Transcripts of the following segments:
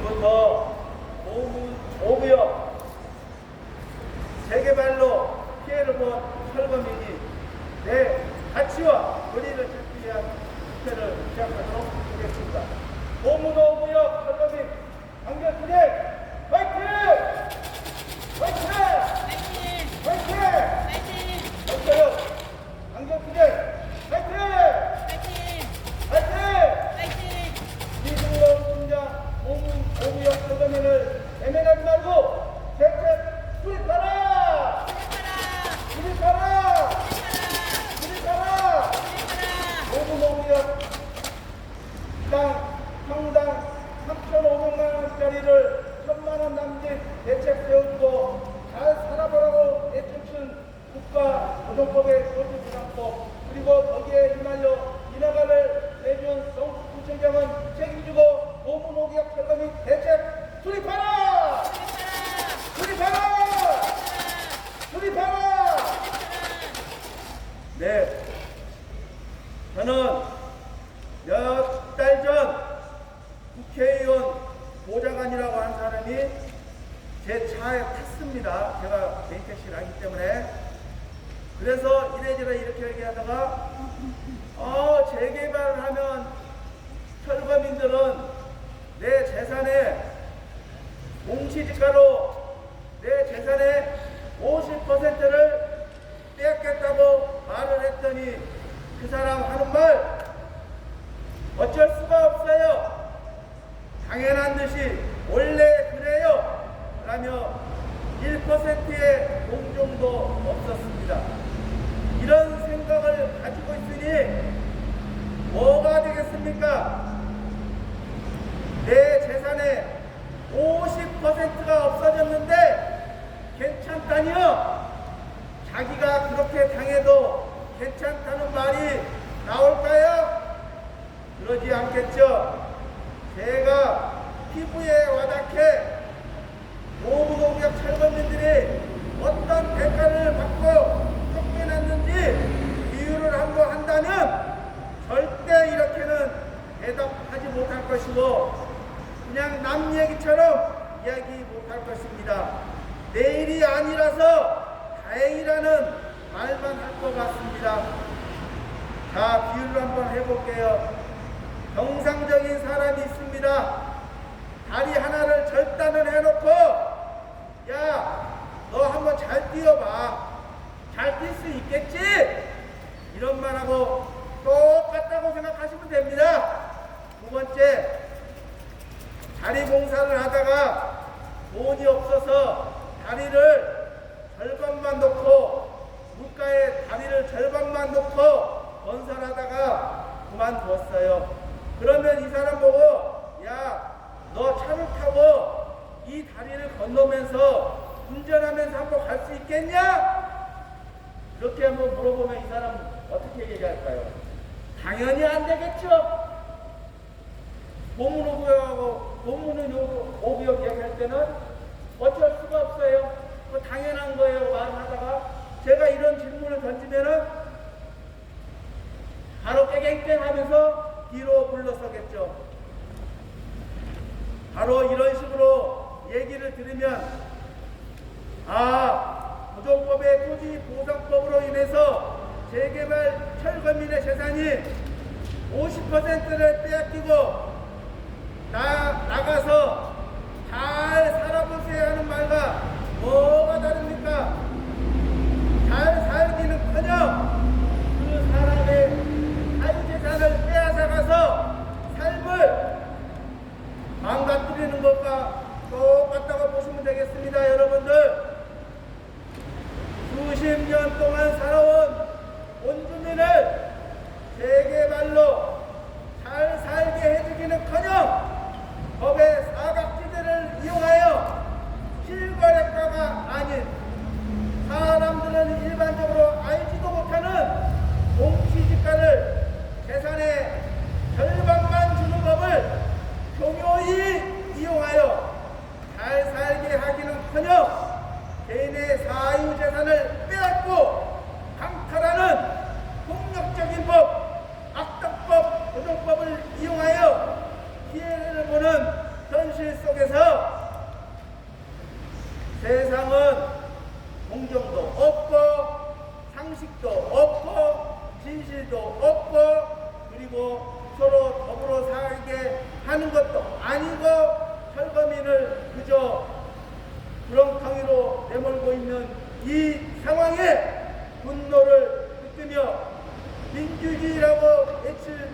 지금부터 오구역 재개발로 피해를 본 철거민이 내 가치와 권리를 찾기 위한 집회를 시작하도록 하겠습니다. 오구역 철거민 강경투쟁 화이팅! 화이팅! 화이팅! 화이팅! 강경투쟁 화이팅! 화이팅! 이승용 팀장 오구역 철거민을 애매하지 말고 대책 수립하라! 수립하라! 수립하라! 오구역 평당 3,500만 원짜리를 1,000만 원 남짓 대책 세워주고 잘 살아보라고 애청춘 국가노동법의 소득부담법 그리고 거기에 휘말려 인허가를 내준 정부청장은 책임지고 오구역 철거민 대책 수립하라! 수립하라! 수립하라! 네, 저는 몇 달 전 국회의원 보좌관이라고 하는 사람이 제 차에 탔습니다. 제가 개인 택시를 하기 때문에. 그래서 이래저래 이렇게 얘기하다가 재개발을 하면 철거민들은 내 재산에 공시지가로 내 재산의 50%를 떼앗겠다고 말을 했더니 그 사람 하는 말 어쩔 수가 없어요. 당연한 듯이 원래 그래요 라며 1%의 공정도 없었습니다. 이런 생각을 가지고 있으니 뭐가 되겠습니까? 내 재산의 50%가 없어졌는데 괜찮다니요? 자기가 그렇게 당해도 괜찮다는 말이 나올까요? 그러지 않겠죠. 제가 피부에 와닿게 오구역 철거민들이 어떤 대가를 받고 쫓겨났는지 비유를 한번 한다면 절대 이렇게는 대답하지 못할 것이고 그냥 남 얘기처럼 이야기 못할 것입니다. 내일이 아니라서 다행이라는 말만 할 것 같습니다. 자, 비유를 한번 해볼게요. 정상적인 사람이 있습니다. 다리 하나를 절단을 해놓고 야, 너 한번 잘 뛰어봐. 잘 뛸 수 있겠지? 이런 말하고 똑같다고 생각하시면 됩니다. 두 번째, 다리 공사를 하다가 돈이 없어서 다리를 절반만 놓고 물가에 다리를 절반만 놓고 건설하다가 그만두었어요. 그러면 이 사람 보고 야, 너 차를 타고 이 다리를 건너면서 운전하면서 한번 갈 수 있겠냐? 이렇게 한번 물어보면 이 사람 어떻게 얘기할까요? 당연히 안 되겠죠. 고문 오구역 얘기할 때는 어쩔 수가 없어요. 당연한 거예요 말하다가 제가 이런 질문을 던지면은 바로 깨갱깽 하면서 뒤로 물러서겠죠. 바로 이런 식으로 얘기를 들으면 노동법의 토지보상법으로 인해서 재개발 철거민의 재산이 50%를 빼앗기고 나가서 잘 살아보세요 하는 말과 뭐가 다릅니까? 잘 살기는커녕 그 사람의 자유재산을 빼앗아가서 삶을 망가뜨리는 것과 똑같다고 보시면 되겠습니다. 여러분들, 수십 년 동안 살아온 원주민을 재개발로 잘 살게 해주기는커녕 법의 사각지대를 이용하여 실거래가가 아닌 사람들은 일반적으로 알지도 못하는 공시지가를 재산의 절반만 주는 법을 교묘히 이용하여 잘 살게 하기는커녕 개인의 사유재산을 빼앗고 강탈하는 폭력적인 법, 악덕법, 도덕법을 이용하여 피해를 보는 현실 속에서 세상은 공정도 없고 상식도 없고 진실도 없고 그리고 서로 더불어 살게 하는 것도 아니고 철거민을 그저 구렁텅이로 내몰고 있는 이 상황에 분노를 느끼며 민주주의라고 외칠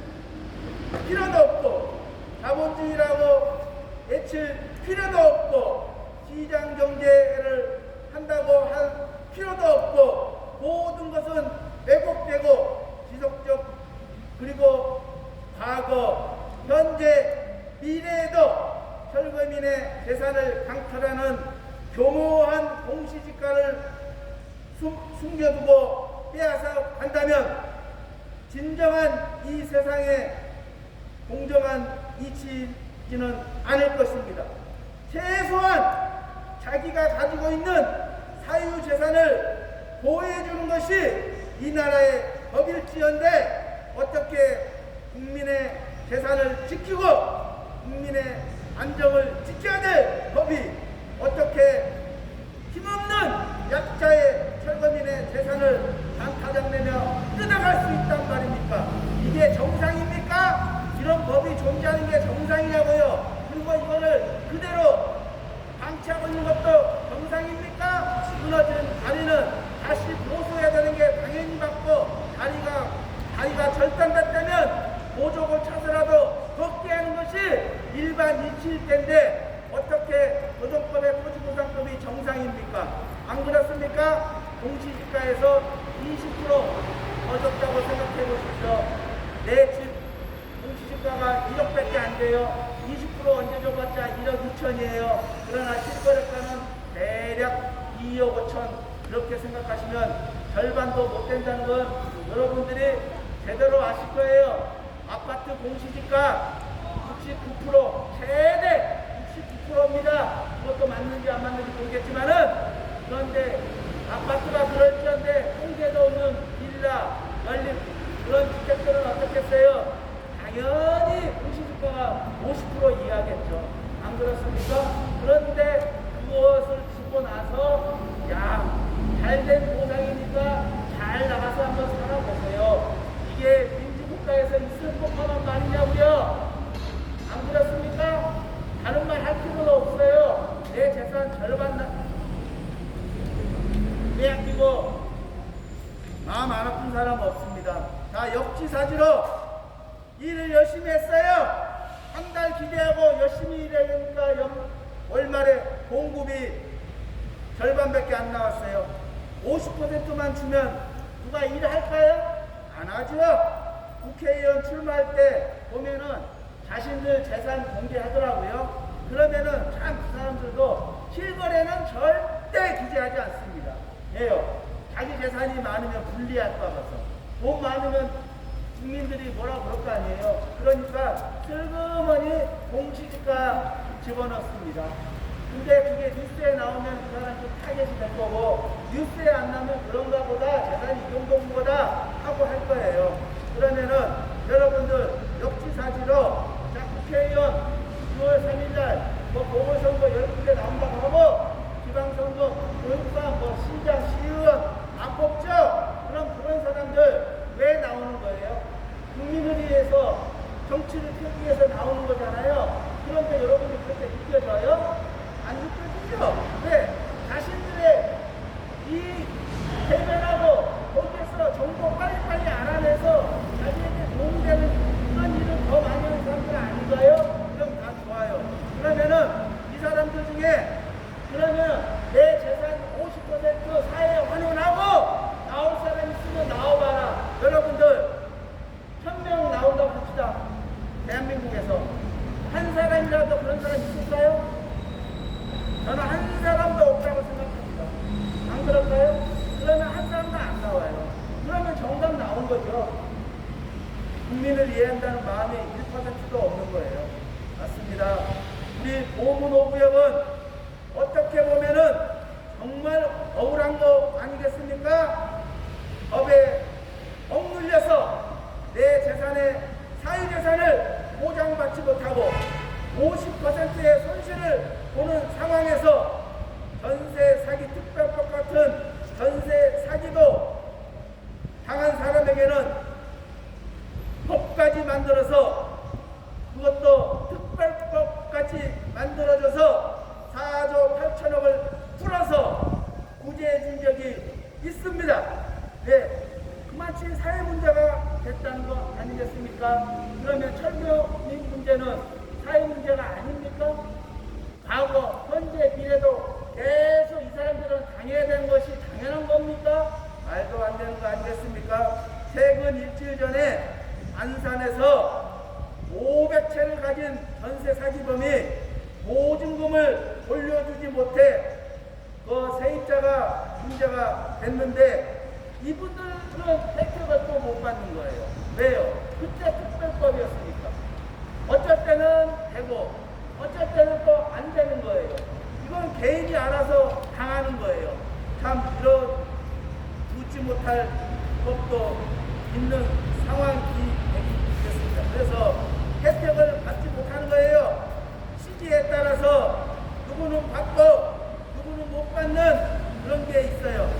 필요도 없고 자본주의라고 외칠 필요도 없고 시장경제를 한다고 할 필요도 없고 모든 것은 왜곡되고 지속적 그리고 과거, 현재, 미래에도 철거민의 재산을 강탈하는 교모한 공시지가를 숨겨두고 빼앗아 간다면 진정한 이 세상에 공정한 이치지는 않을 것입니다. 최소한 자기가 가지고 있는 사유재산을 보호해주는 것이 이 나라의 법일지언데 어떻게 국민의 재산을 지키고 국민의 안정을 지켜야 될 법이 어떻게 힘없는 약자의 철거민의 재산을 강타장내며 뜯어갈 수 있단 말입니까? 이게 정상입니까? 이런 법이 존재하는 게 정상이냐고요? 그리고 이거를 그대로 방치하고 있는 것도 정상입니까? 무너진 다리는 다시 보수해야 되는 게 당연히 맞고 다리가 절단됐다면 보조를 차서라도 걷게 하는 것이 일반 이치일 텐데 어떻게 노동법의 토지보상법이 정상입니까? 안 그렇습니까? 공시지가에서 20% 더 줬다고 생각해 보십시오. 내 집 공시지가가 1억밖에 안 돼요. 20% 언제 줘봤자 1억 2천이에요. 그러나 실거래가는 대략 2억 5천 이렇게 생각하시면 절반도 못 된다는 건 여러분들이 제대로 아실 거예요. 아파트 공시지가 69% 최대 69%입니다. 그것도 맞는지 안 맞는지 모르겠지만은 그런데 아파트가 그럴지언데 통계도 없는 빌라, 연립 그런 주택들은 어떻겠어요? 당연히 공시지가가 50% 이하겠죠. 안 그렇습니까? 그런데 그것을 주고 나서 잘된 보상이니까 잘 나가서 한번 살아보세요. 이게 민주국가에서 있을 법한 말이냐고요? 안 그렇습니까? 다른 말 할 필요는 없어요. 내 재산 절반 빼앗기고 마음 안 아픈 사람 없습니다. 자, 역지사지로 일을 열심히 했어요. 한 달 기대하고 열심히 일하니까 월말에 공급이 절반밖에 안 나왔어요. 50%만 주면 누가 일할까요? 안 하죠. 국회의원 출마할 때 보면은 자신들 재산 공개하더라고요. 그러면은 참 그 사람들도 실거래는 절대 기재하지 않습니다. 왜요? 자기 재산이 많으면 불리할까 봐서. 돈 많으면 국민들이 뭐라 그럴 거 아니에요. 그러니까 슬그머니 공시지가 집어넣습니다. 근데 그게 뉴스에 나오면 그 사람 좀 타겟이 될 거고 뉴스에 안 나오면 그런가 보다 재산이 이 정도인 거다 하고 할 거예요. 그러면은 여러분들 역지사지로 자 국회의원 6월 3일날 보궐선거 10군데 나온다고 하고 지방선거 교육감 시장 시의원 안 뽑죠? 그럼 그런 사람들 왜 나오는 거예요? 국민을 위해서 정치를 펴기 위해서 나오는 거잖아요. 그런데 여러분이 그렇게 느껴져요? 안 느껴지죠? 왜? 자신들의 이 대변하고 거기에서 정보 빨리빨리 알아내서 자기에게 도움되는 그런 일을 더 많이 하는 사람들 아닌가요? 그럼 다 좋아요. 그러면은 이 사람들 중에 그러면 내 재산 50% 사회에 환원하고 나올 사람 있으면 나와봐라. 여러분들 1000명 나온다고 합시다. 대한민국에서 한 사람이라도 그런 사람 있을까요? 저는 한 사람도 없다고 생각합니다. 안 그럴까요? 그러면 한 사람도 안 나와요. 그러면 정답 나온 거죠. 국민을 이해한다는 마음이 1%도 없는 거예요. 맞습니다. 우리 보문오구역은 어떻게 보면은 정말 억울한 거 아니겠습니까? 법에 억눌려서 내 재산의 사유재산을 보장받지 못하고 50%의 손실을 보는 상황에서 전세 만들어줘서 4조 8천억을 풀어서 구제해 준 적이 있습니다. 네, 그만치 사회 문제가 됐다는 거 아니겠습니까? 그러면 철교민 문제는 사회 문제가 아닙니까? 과거, 현재, 미래도 계속 이 사람들은 당해야 되는 것이 당연한 겁니까? 말도 안 되는 거 아니겠습니까? 최근 일주일 전에 안산에서 500채를 가진 전세 사기범이 보증금을 돌려주지 못해 그 세입자가 문제가 됐는데 이분들은 혜택을 또 못 받는 거예요. 왜요? 그때 특별법이었으니까. 어쩔 때는 되고 어쩔 때는 또 안 되는 거예요. 이건 개인이 알아서 당하는 거예요. 참 이런 웃지 못할 법도 있는 상황이 됐습니다. 그래서 혜택을 받지 못하는 거예요. 시기에 따라서 누구는 받고 누구는 못 받는 그런 게 있어요.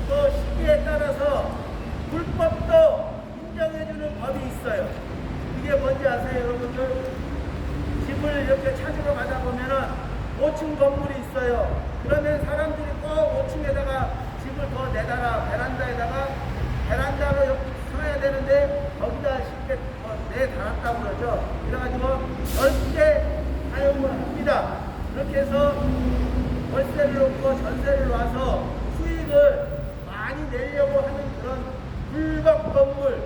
또 시기에 따라서 불법도 인정해주는 법이 있어요. 이게 뭔지 아세요, 여러분들? 집을 이렇게 찾으러 가다 보면은 5층 건물이 있어요. 그러면 사람들이 꼭 5층에다가 집을 더 내다라 베란다에다가 베란다로 이렇게 서야 되는데 거기다 쉽게 내달았다고 그러죠. 그래가지고 넓게 사용을 합니다. 그렇게 해서 월세를 놓고 전세를 놔서 수익을 많이 내려고 하는 그런 불법 건물,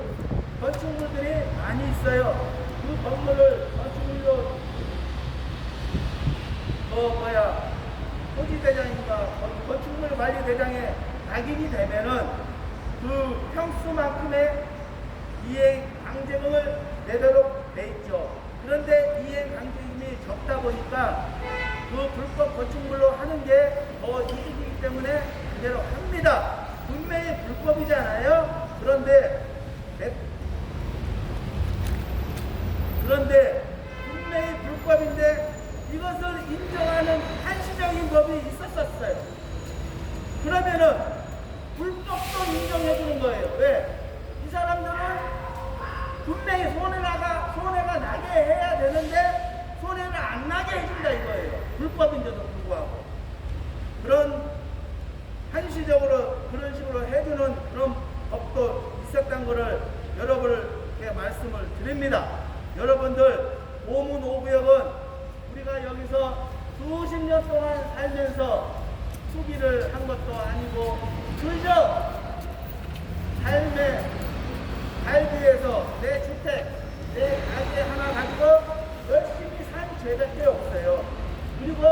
건축물들이 많이 있어요. 그 건물을 건축물로 토지대장인가 건축물관리대장에 낙인이 되면은 그 평수만큼의 이행강제금을 내도록 돼 있죠. 그런데 이행강제금이 적다 보니까 그 불법 건축물로 하는 게 더 이득이기 때문에 그대로 합니다. 분명히 불법이잖아요. 그런데 분명히 불법인데 이것을 인정하는 한시적인 법이 있었어요. 그러면은 불법도 인정해주는 거예요. 왜? 이 사람들은 분명히 손해가 나게 해야 되는데 손해를 안 나게 해준다 이거예요. 불법인데도 불구하고. 그런 한시적으로 그런 식으로 해주는 그런 법도 있었던 거를 여러분께 말씀을 드립니다. 여러분들 오문 5구역은 우리가 여기서 수십 년 동안 살면서 투기를 한 것도 아니고 그저 삶의 살기위해서 내 주택, 내 가게 하나 가지고 열심히 산 죄밖에 없어요. 그리고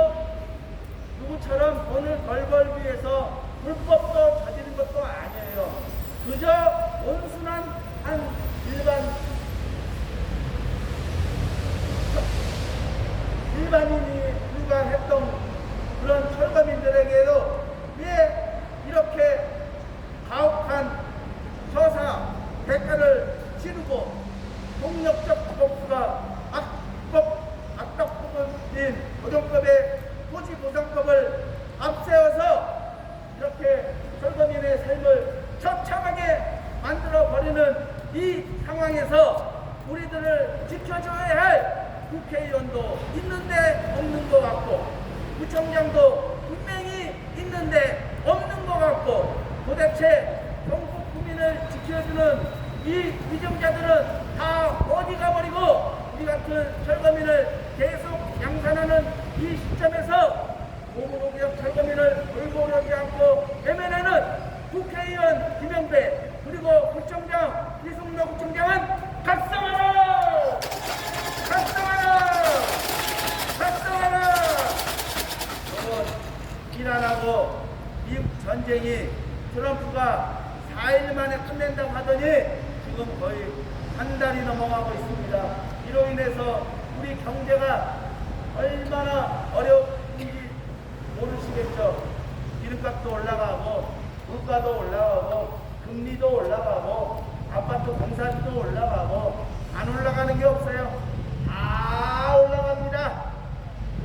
누구처럼 돈을 덜 벌기 위해서 불법도 저지른 것도 아니에요. 그저 온순한 한 일반인이 불과했던 그런 철거민들에게도 왜 이렇게 가혹한 처사 대가를 치르고 폭력적 부법수가 악덕부법인 보존법의 토지보존법을 앞세워서 이렇게 철거민의 삶을 처참하게 만들어버리는 이 상황에서 우리들을 지켜줘야 할 국회의원도 있는데 없는 것 같고 구청장도 분명히 있는데 없는 것 같고 도대체 전국 국민을 지켜주는 이 위정자들은 다 어디 가버리고 우리 같은 철거민을 계속 양산하는 이 시점에서 오구구역 철거민을 돌보려지 않고 외면하는 국회의원 김영배 그리고 구청장 이승로 구청장은 각성하라! 각성하라! 각성하라! 일 안 하고 미국 전쟁이 트럼프가 4일 만에 끝낸다고 하더니 지금 거의 한 달이 넘어가고 있습니다. 이로 인해서 우리 경제가 얼마나 어려운지 모르시겠죠. 기름값도 올라가고 물가도 올라가고 금리도 올라가고 아파트 공사비도 올라가고 안 올라가는 게 없어요. 다 올라갑니다.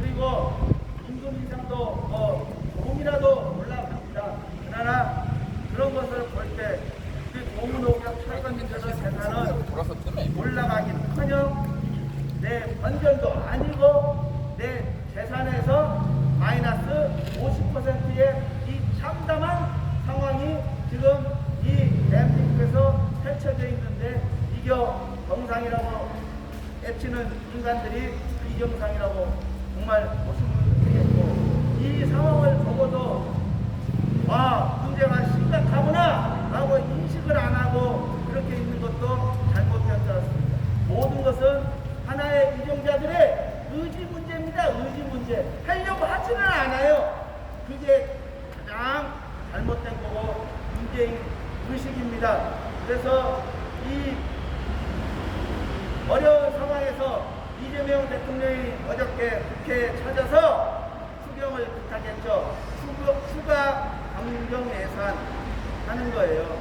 그리고 임금 인상도 조금이라도 올라갑니다. 그러나 그런 것을 볼 때 우리 고문오격 철거민들의 재산은 올라가기는커녕 내 건전도 아니고 내 외치는 인간들이 비정상이라고 정말 보시면 되겠고, 이 상황을 보고도 문제가 심각하구나 라고 인식을 안 하고 그렇게 있는 것도 잘못된 것 같습니다. 모든 것은 하나의 위정자들의 의지 문제입니다. 의지 문제. 하려고 하지는 않아요. 그게 가장 잘못된 거고 문제인 의식입니다. 그래서 이 어려운 상황에서 이재명 대통령이 어저께 국회에 찾아서 수경을 부탁했죠. 추가 강경 예산 하는 거예요.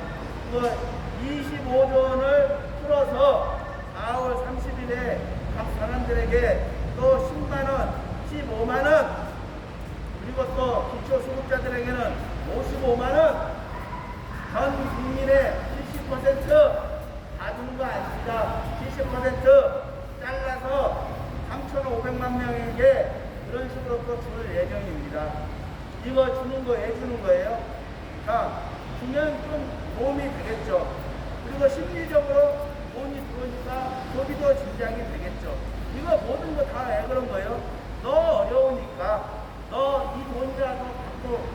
25조 원을 풀어서 4월 30일에 각 사람들에게 또 10만원, 15만원, 그리고 또 기초수급자들에게는 55만원, 전 국민의 70% 다 주는 거 아닙니다. 70% 잘라서 3,500만 명에게 그런 식으로 또 줄 예정입니다. 이거 주는 거, 해주는 거예요. 자, 주면 좀 도움이 되겠죠. 그리고 심리적으로 돈이 들어오니까 소비도 진작이 되겠죠. 이거 모든 거 다 왜 그런 거예요? 너 어려우니까 너 이 돈이라도 받고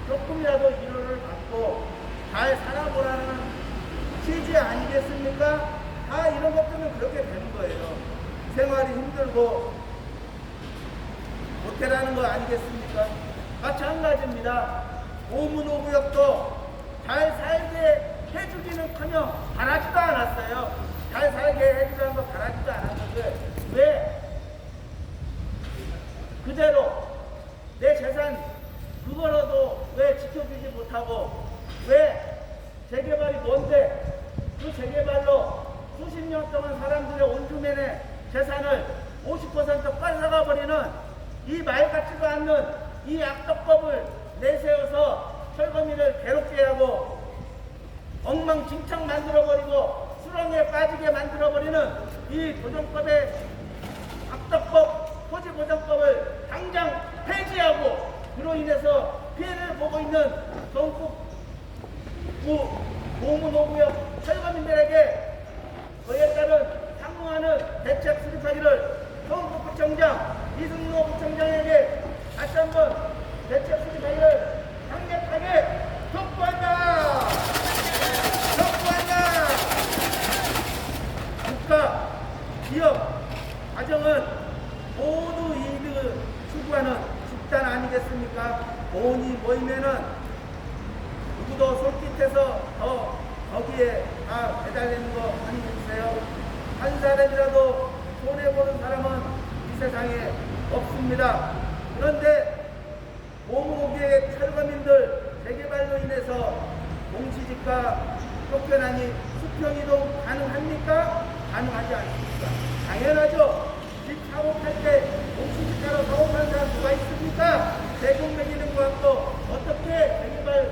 조금이라도 위로를 받고 잘 살아보라는 취지 아니겠습니까? 다 이런 것들은 그렇게 되는 거예요. 생활이 힘들고 못해라는 거 아니겠습니까? 마찬가지입니다. 오문오구역도 잘 살게 해주기는커녕 바라지도 않았어요. 잘 살게 해주라는 거 바라지도 않았는데 왜 그대로 내 재산 그거라도 왜 지켜주지 못하고 왜 재개발이 뭔데 그 재개발로 수십 년 동안 사람들의 온주민의 재산을 50% 뺏어가 버리는 이 말 같지도 않는 이 악덕법을 내세워서 철거민을 괴롭게 하고 엉망진창 만들어버리고 수렁에 빠지게 만들어버리는 이 도정법의 악덕법 토지보전법을 당장 폐지하고 그로 인해서 피해를 보고 있는 전국 오문오구역 철거민들에게 그에 따른 상응하는 대책 수립하기를 서울북구청장 이승로 부청장에게 다시 한번 대책 수립하기를 강력하게 촉구한다. 촉구한다. 국가, 기업, 가정은 모두 이익을 추구하는 집단 아니겠습니까? 돈이 모이면은 누구도 솔깃해서 더 거기에 다 매달리는 거 아니겠어요? 한 사람이라도 손해보는 사람은 이 세상에 없습니다. 그런데 오목의 철거민들 재개발로 인해서 공시지가 쫓겨나니 수평이동 가능합니까? 가능하지 않습니까? 당연하죠. 집 사업할 때 공시지가로 사업하는 사람 누가 있습니까? 세금 매기는 것 같고 어떻게 재개발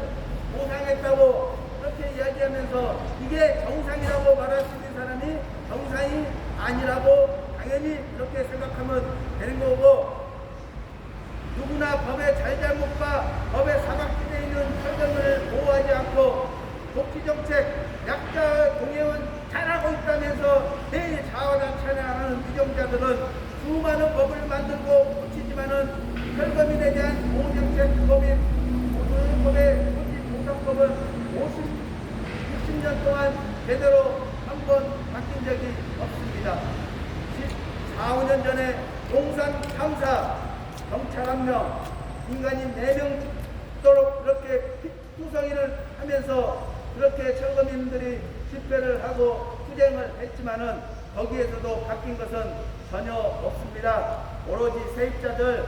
보상했다고 그렇게 이야기하면서 이게 정상이라고 말할 수 있는 사람이 정상이 아니라고 당연히 그렇게 생각하면 되는 거고, 누구나 법의 잘잘못과 법의 사각지대에 있는 철거민을 보호하지 않고 복지정책 약자의 공행은 잘하고 있다면서 매일 자화자찬하는 위정자들은 수많은 법을 만들고 고치지만은 철거민에 대한 보호정책 법인 법의 토지보상법은 60년 동안 제대로 한 번 바뀐 적이 없습니다. 14, 15년 전에 용산 3사 경찰 1명, 민간인 4명 죽도록 그렇게 투성이를 하면서 그렇게 철거민들이 집회를 하고 투쟁을 했지만은 거기에서도 바뀐 것은 전혀 없습니다. 오로지 세입자들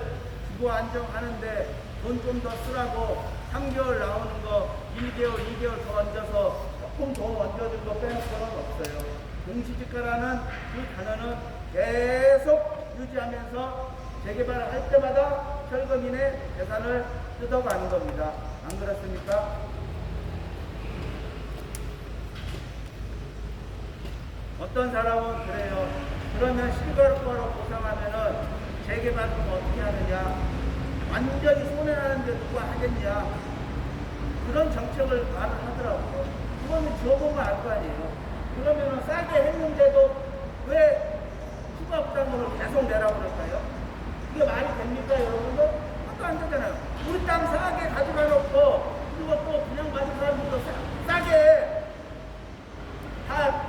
주거 안정하는데 돈 좀 더 쓰라고 3개월 나오는 거 1개월, 2개월 더 얹어서 조금 더 얹어준 거 빼놓고는 없어요. 공시지가라는 그 단어는 계속 유지하면서 재개발을 할 때마다 철거민의 재산을 뜯어가는 겁니다. 안 그렇습니까? 어떤 사람은 그래요. 그러면 실거주가로 보상하면은 재개발은 어떻게 하느냐? 완전히 손해나는데 누가 하겠냐? 그런 정책을 말을 하더라고요. 그거는 지어보면 알 거 아니에요. 그러면은 싸게 했는데도 왜 추가 부담금을 계속 내라고 그럴까요? 이게 말이 됩니까, 여러분들? 그것도 안 되잖아요. 우리 땅 싸게 가져가 놓고, 그리고 또 그냥 가진 사람들도 싸게 다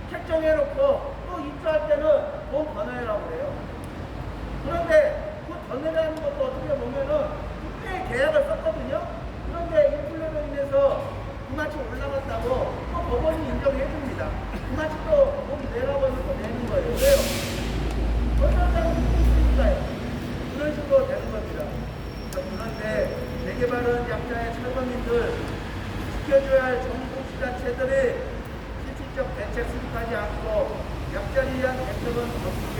책정해 놓고, 또 입주할 때는 돈 더 내라고 그래요. 그런데 그 더 내라는 것도 어떻게 보면은 그때 계약을 썼거든요. 그런데 인플레로 인해서 그만큼 올라갔다고 또 법원이 인정해 줍니다. 그만큼 또 돈 내라고 해서 또 내는 거예요. 왜요? 건설사는 믿고 있으니까요. 그런 식으로 되는 겁니다. 그런데 재개발은 약자의 철거민들 지켜줘야 할 정부 지자체들이 실질적 대책 수립하지 않고 약자를 위한 대책은 없게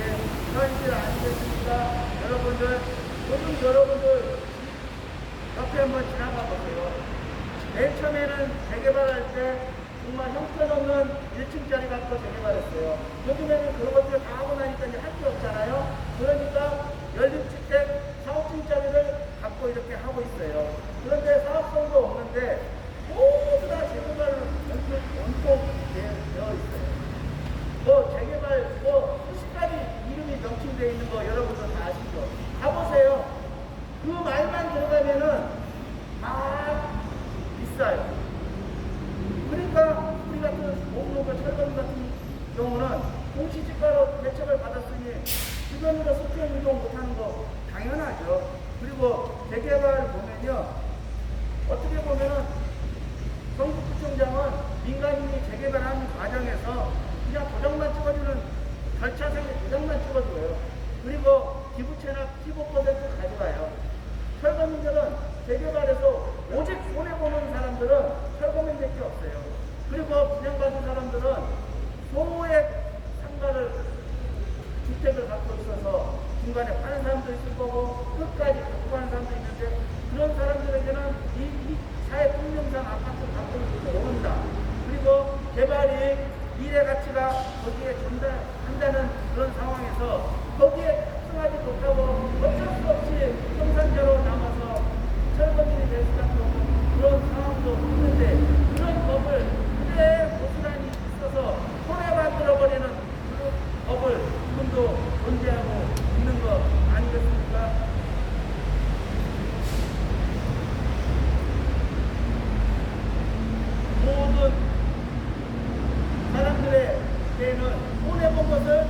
현실 아니겠습니까? 여러분들, 요즘 여러분들 옆에 한번 지나가 보세요. 맨 처음에는 재개발할 때 정말 형편없는 1층짜리 갖고 재개발했어요. 요즘에는 그런 것들 다 하고 나니까 이제 할 게 없잖아요. 그러니까 연립주택 4, 5층짜리를 갖고 이렇게 하고 있어요. 그런데 사업성도 없는데 모두 다 재개발을 원통 되어 있어요. 뭐 재개발 수십가지 이름이 명칭되어 있는 거 여러분들 다 아시죠? 가보세요. 그 말만 들어가면은 비싸요. 그러니까 우리 같은 공무원 철거민 같은 경우는 공시지가로 대책을 받았으니 주변으로 수평 이동 못하는 거 당연하죠. 그리고 재개발 보면요, 어떻게 보면은 성북구청장은 민간인이 재개발하는 과정에서 그냥 도장만 찍어주는 절차상의 도장만 찍어줘요. 그리고 기부채나 15% 가져가요. 철거민들은 재개발에서 오직 손해보는 사람들은 철거민밖에 없어요. 그리고 분양받은 사람들은 소액 상가를 주택을 갖고 있어서 중간에 파는 사람도 있을 거고 끝까지 갖고 가는 사람도 있는데 그런 사람들에게는 이 사회 풍경상 아파트 갖고 있을 모른다. 그리고 개발이 미래 가치가 거기에 전달한다는 그런 상황에서 거기에 탑승하지 못하고 어쩔 수 없이 성산자로 남아서 철거민이 될 수밖에 없는 그런 상황도 있는데 그런 법을 그대로 고스란히 있어서 손해 만들어버리는 그 법을 지금도 존재하고 있는 거 아니겠습니까? 모든 사람들의 때는 손해본 것을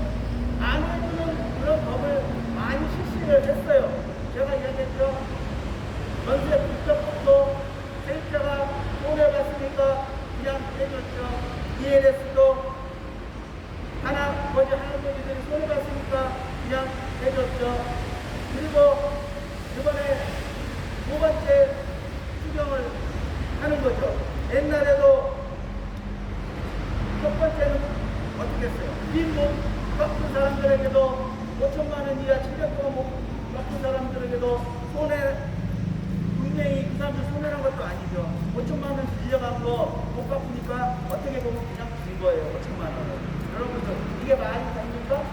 안 해주는 그런 법을 많이 실시를 했어요. 제가 이야기했죠. 전세 국적법도 세입자가 손해봤으니까 그냥 해줬죠. ELS도 거지 할아버지들이 손해봤으니까 그냥 해줬죠. 그리고 이번에 두 번째 추경을 하는 거죠. 옛날에도 첫 번째는 어떻게 했어요? 빈몸 깎은 사람들에게도 5천만 원 이하 700만 원 깎은 사람들에게도 손해, 분명히 그 사람들 손해란 것도 아니죠. 5천만 원 빌려간 거 못 갚으니까 어떻게 보면 그냥 준 거예요. 5천만 원을. 여러분들 이게 말이 됩니까?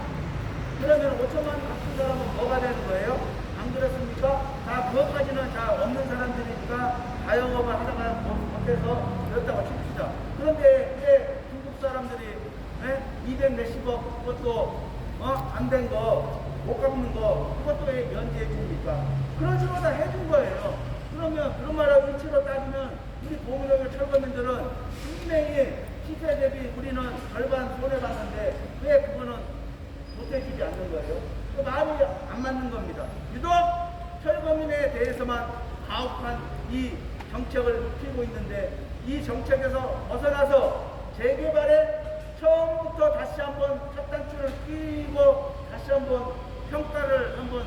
그러면 5천만 원 갚은 사람은 뭐가 되는 거예요? 안 그렇습니까? 다 그것까지는 다 없는 사람들이니까 자영업을 하다가 못해서 그렇다고 칩시다. 그런데 왜 중국 사람들이 200 몇십억 그것도 안 된 거 못 갚는 거 그것도 왜 면제해 줍니까? 그런 식으로 다 해준 거예요. 그러면 그런 말하고 일치로 따지면 우리 보물역의 철거민들은 분명히 시세 대비 우리는 절반 손해봤는데 왜 그거는 못해주지 않는 거예요? 그 마음이 안 맞는 겁니다. 유독 철거민에 대해서만 가혹한 이 정책을 피고 있는데 이 정책에서 벗어나서 재개발에 처음부터 다시 한번 첫 단추를 끼고 다시 한번 평가를 한번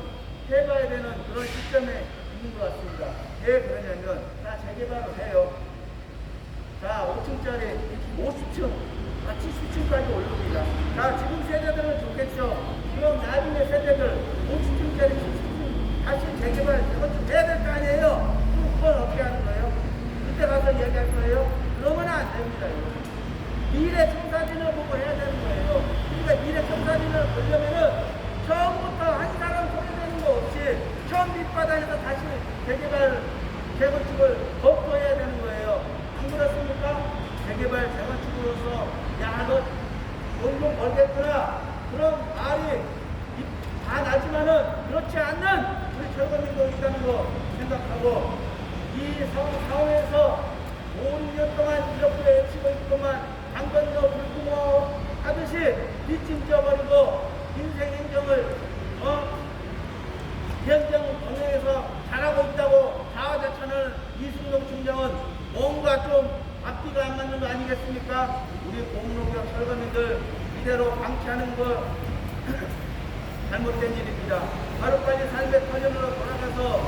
해봐야 되는 그런 시점에 있는 것 같습니다. 왜 그러냐면 다 재개발을 해요. 자, 5층짜리 50층, 70층까지 올립니다. 자, 지금 세대들은 좋겠죠. 그럼 나중에 세대들 50층짜리 70층 다시 재개발 이것 좀 해야 될 거 아니에요? 그럼 그건 어떻게 하는 거예요? 그때 가서 이야기할 거예요? 그러면 안 됩니다. 여러분. 미래 청사진을 보고 해야 되는 거예요. 그러니까 미래 청사진을 보려면은 처음부터 한 사람 소리내는 거 없이 처음 밑바닥에서 다시 재개발 재건축을 검토해야 되는 거예요. 안 그렇습니까? 재개발 재건축으로서 야, 너 돈 좀 벌겠구나. 그런 말이 다 나지만은 그렇지 않는 우리 철거민도 있다는 거 생각하고 이 상황에서 5, 6년 동안 이렇게 외치고 있구만 당근도 불구모 하듯이 뒷짐져버리고 인생 행정을 현정 경영에서 잘하고 있다고 자화자찬을 이승용 총장은 뭔가 좀 앞뒤가 안 맞는 거 아니겠습니까? 우리 공무노기업 철거민들 이대로 방치하는 거 잘못된 일입니다. 하루빨리 삶의 터전으로 돌아가서